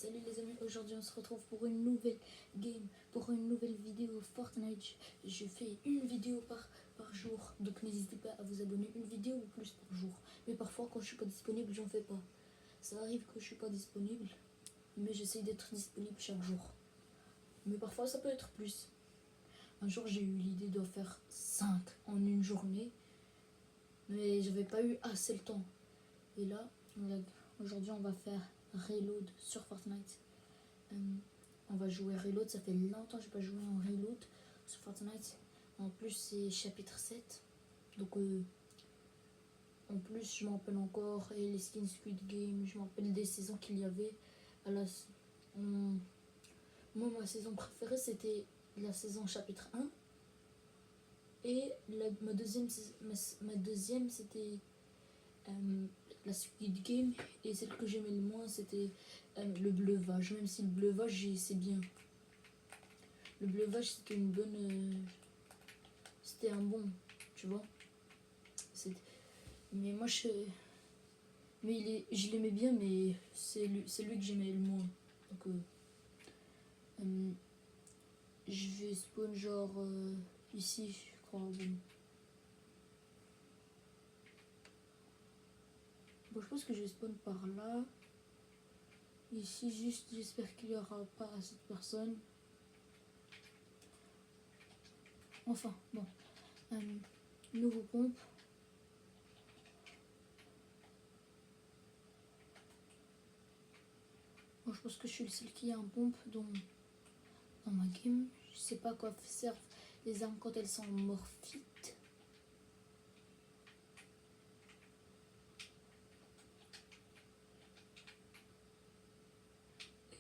Salut les amis, aujourd'hui on se retrouve pour une nouvelle game, pour une nouvelle vidéo Fortnite. Je fais une vidéo par jour, donc n'hésitez pas à vous abonner, une vidéo ou plus par jour. Mais parfois quand je suis pas disponible, j'en fais pas. Ça arrive que je suis pas disponible, mais j'essaie d'être disponible chaque jour. Mais parfois ça peut être plus. Un jour j'ai eu l'idée de faire 5 en une journée, mais j'avais pas eu assez le temps. Et là, aujourd'hui on va faire Reload sur Fortnite. On va jouer Reload, ça fait longtemps que j'ai pas joué en Reload sur Fortnite. En plus c'est chapitre 7. Donc en plus je m'en rappelle encore, et les skins Squid Game, je m'en rappelle des saisons qu'il y avait. Moi ma saison préférée c'était la saison chapitre 1. Et ma deuxième c'était la Squid Game, et celle que j'aimais le moins c'était le bleuvage, même si le bleuvage c'est bien. Le bleuvage c'était une bonne c'était un bon, tu vois. Mais moi je l'aimais bien, mais c'est lui que j'aimais le moins. Donc je vais spawn genre ici je crois. Bon, je pense que je vais spawn par là. Ici, juste, j'espère qu'il n'y aura pas assez de personnes. Enfin, bon. Nouveau pompe. Bon, je pense que je suis le seul qui a un pompe dans ma game. Je sais pas quoi servent les armes quand elles sont morphites.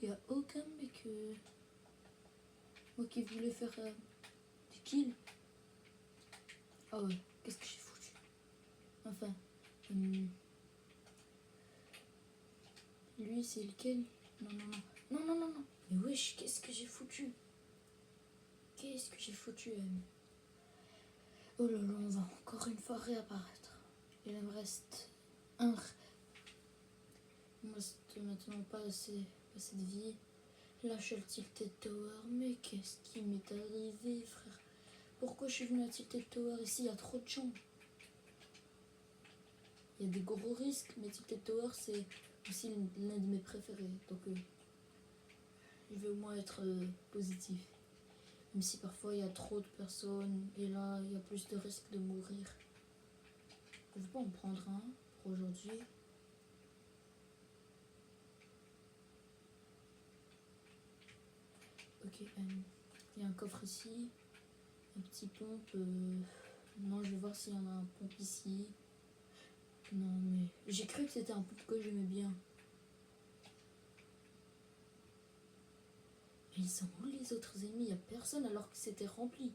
Il n'y a aucun mec moi qui voulait faire des kills. Ah ouais, qu'est-ce que j'ai foutu? Enfin, lui c'est lequel? Non. Mais wesh, qu'est-ce que j'ai foutu? Oh là là, on va encore une fois réapparaître. Il me reste il me reste maintenant pas assez de vie. Lâche le Tilted Tower. Mais qu'est-ce qui m'est arrivé, frère? Pourquoi je suis venu à Tilted Tower? Ici, il y a trop de gens. Il y a des gros risques, mais Tilted Tower, c'est aussi l'un de mes préférés. Donc, je vais au moins être positif. Même si parfois, il y a trop de personnes. Et là, il y a plus de risques de mourir. Je vais pas en prendre un pour aujourd'hui. Ok, il y a un coffre ici. Un petit pompe. Non, je vais voir s'il y en a un pompe ici. Non, mais j'ai cru que c'était un pompe que j'aimais bien. Mais ils sont où les autres ennemis? Il n'y a personne alors que c'était rempli.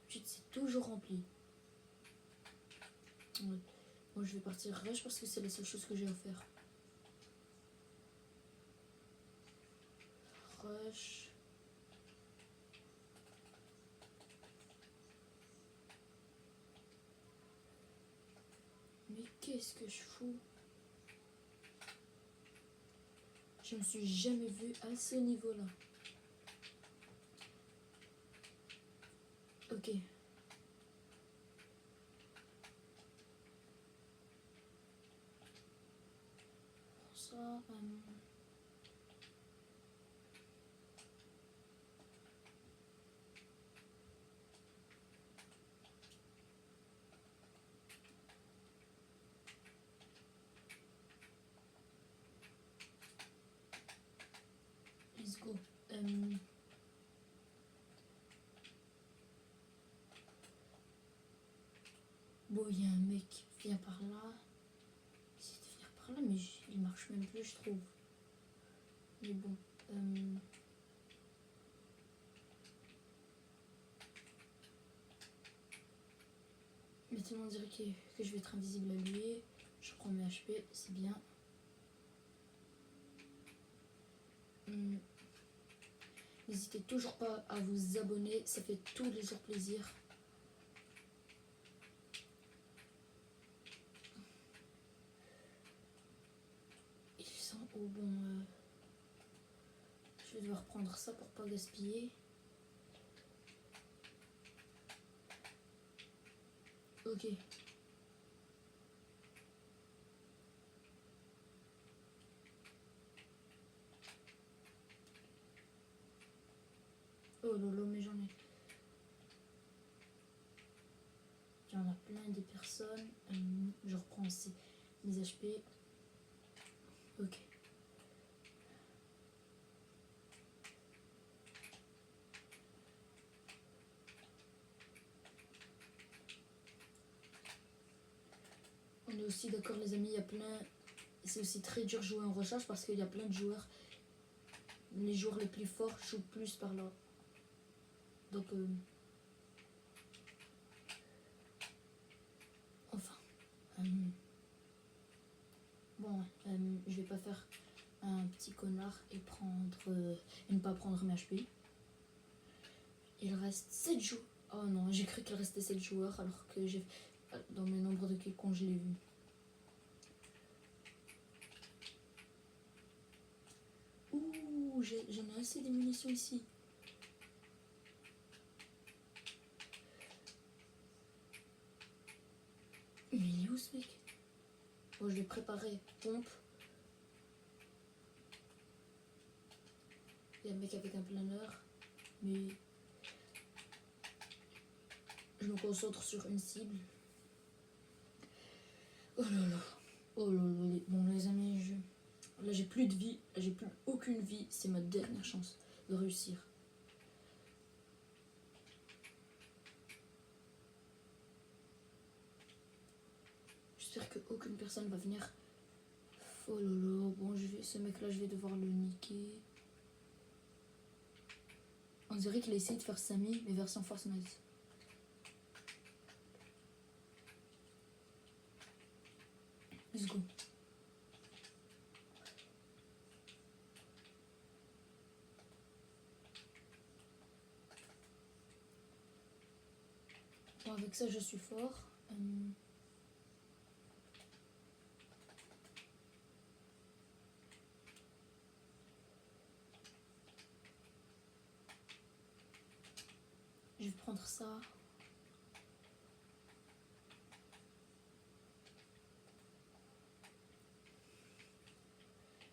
C'est toujours rempli. Ouais. Moi, je vais partir rush parce que c'est la seule chose que j'ai à faire. Rush. Mais qu'est-ce que je fous? Je me suis jamais vue à ce niveau-là. Ok. Ça, let's go. Bon, il y a un mec qui vient par là. J'essaie de venir par là, mais il marche même plus, je trouve. Mais bon. Maintenant, on dirait que je vais être invisible à lui. Je prends mes HP, c'est bien. N'hésitez toujours pas à vous abonner, ça fait tous les jours plaisir. Ils sont au bon... vais devoir prendre ça pour pas gaspiller. Ok. Oh lolo, mais j'en ai. Il y en a plein des personnes. Je reprends aussi mes HP. Ok. On est aussi d'accord les amis, il y a plein... C'est aussi très dur de jouer en recharge parce qu'il y a plein de joueurs. Les joueurs les plus forts jouent plus par là. Donc... Enfin... Bon, je vais pas faire un petit connard et ne pas prendre mes HP. Il reste 7 joueurs. Oh non, j'ai cru qu'il restait 7 joueurs alors que j'ai... Dans mes nombres de kills quand je l'ai vu. Ouh, j'en ai assez des munitions ici. Mais il est où ce mec? Bon, je vais préparer pompe. Il y a un mec avec un planeur. Mais... Je me concentre sur une cible. Oh là là. Oh là là. Bon les amis, là j'ai plus de vie. J'ai plus aucune vie. C'est ma dernière chance de réussir. J'espère qu'aucune personne va venir. Oh là là. Bon, ce mec là, je vais devoir le niquer. On dirait qu'il a essayé de faire Sammy, mais version Fortnite. Let's go. Bon, avec ça, je suis fort. Je vais prendre ça.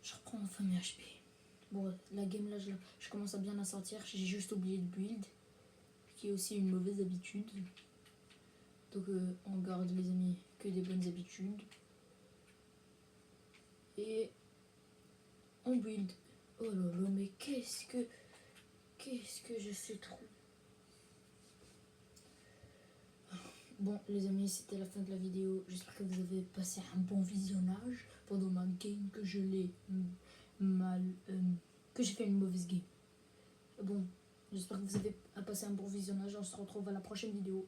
Je reprends enfin mes HP. Bon, la game là, je commence à bien la sentir. J'ai juste oublié de build, qui est aussi une mauvaise habitude. Donc on garde les amis que des bonnes habitudes. Et on build. Oh là là, mais qu'est-ce que je sais trop. Bon les amis, c'était la fin de la vidéo. J'espère que vous avez passé un bon visionnage pendant ma game que je l'ai que j'ai fait une mauvaise game. Bon, j'espère que vous avez passé un bon visionnage. On se retrouve à la prochaine vidéo.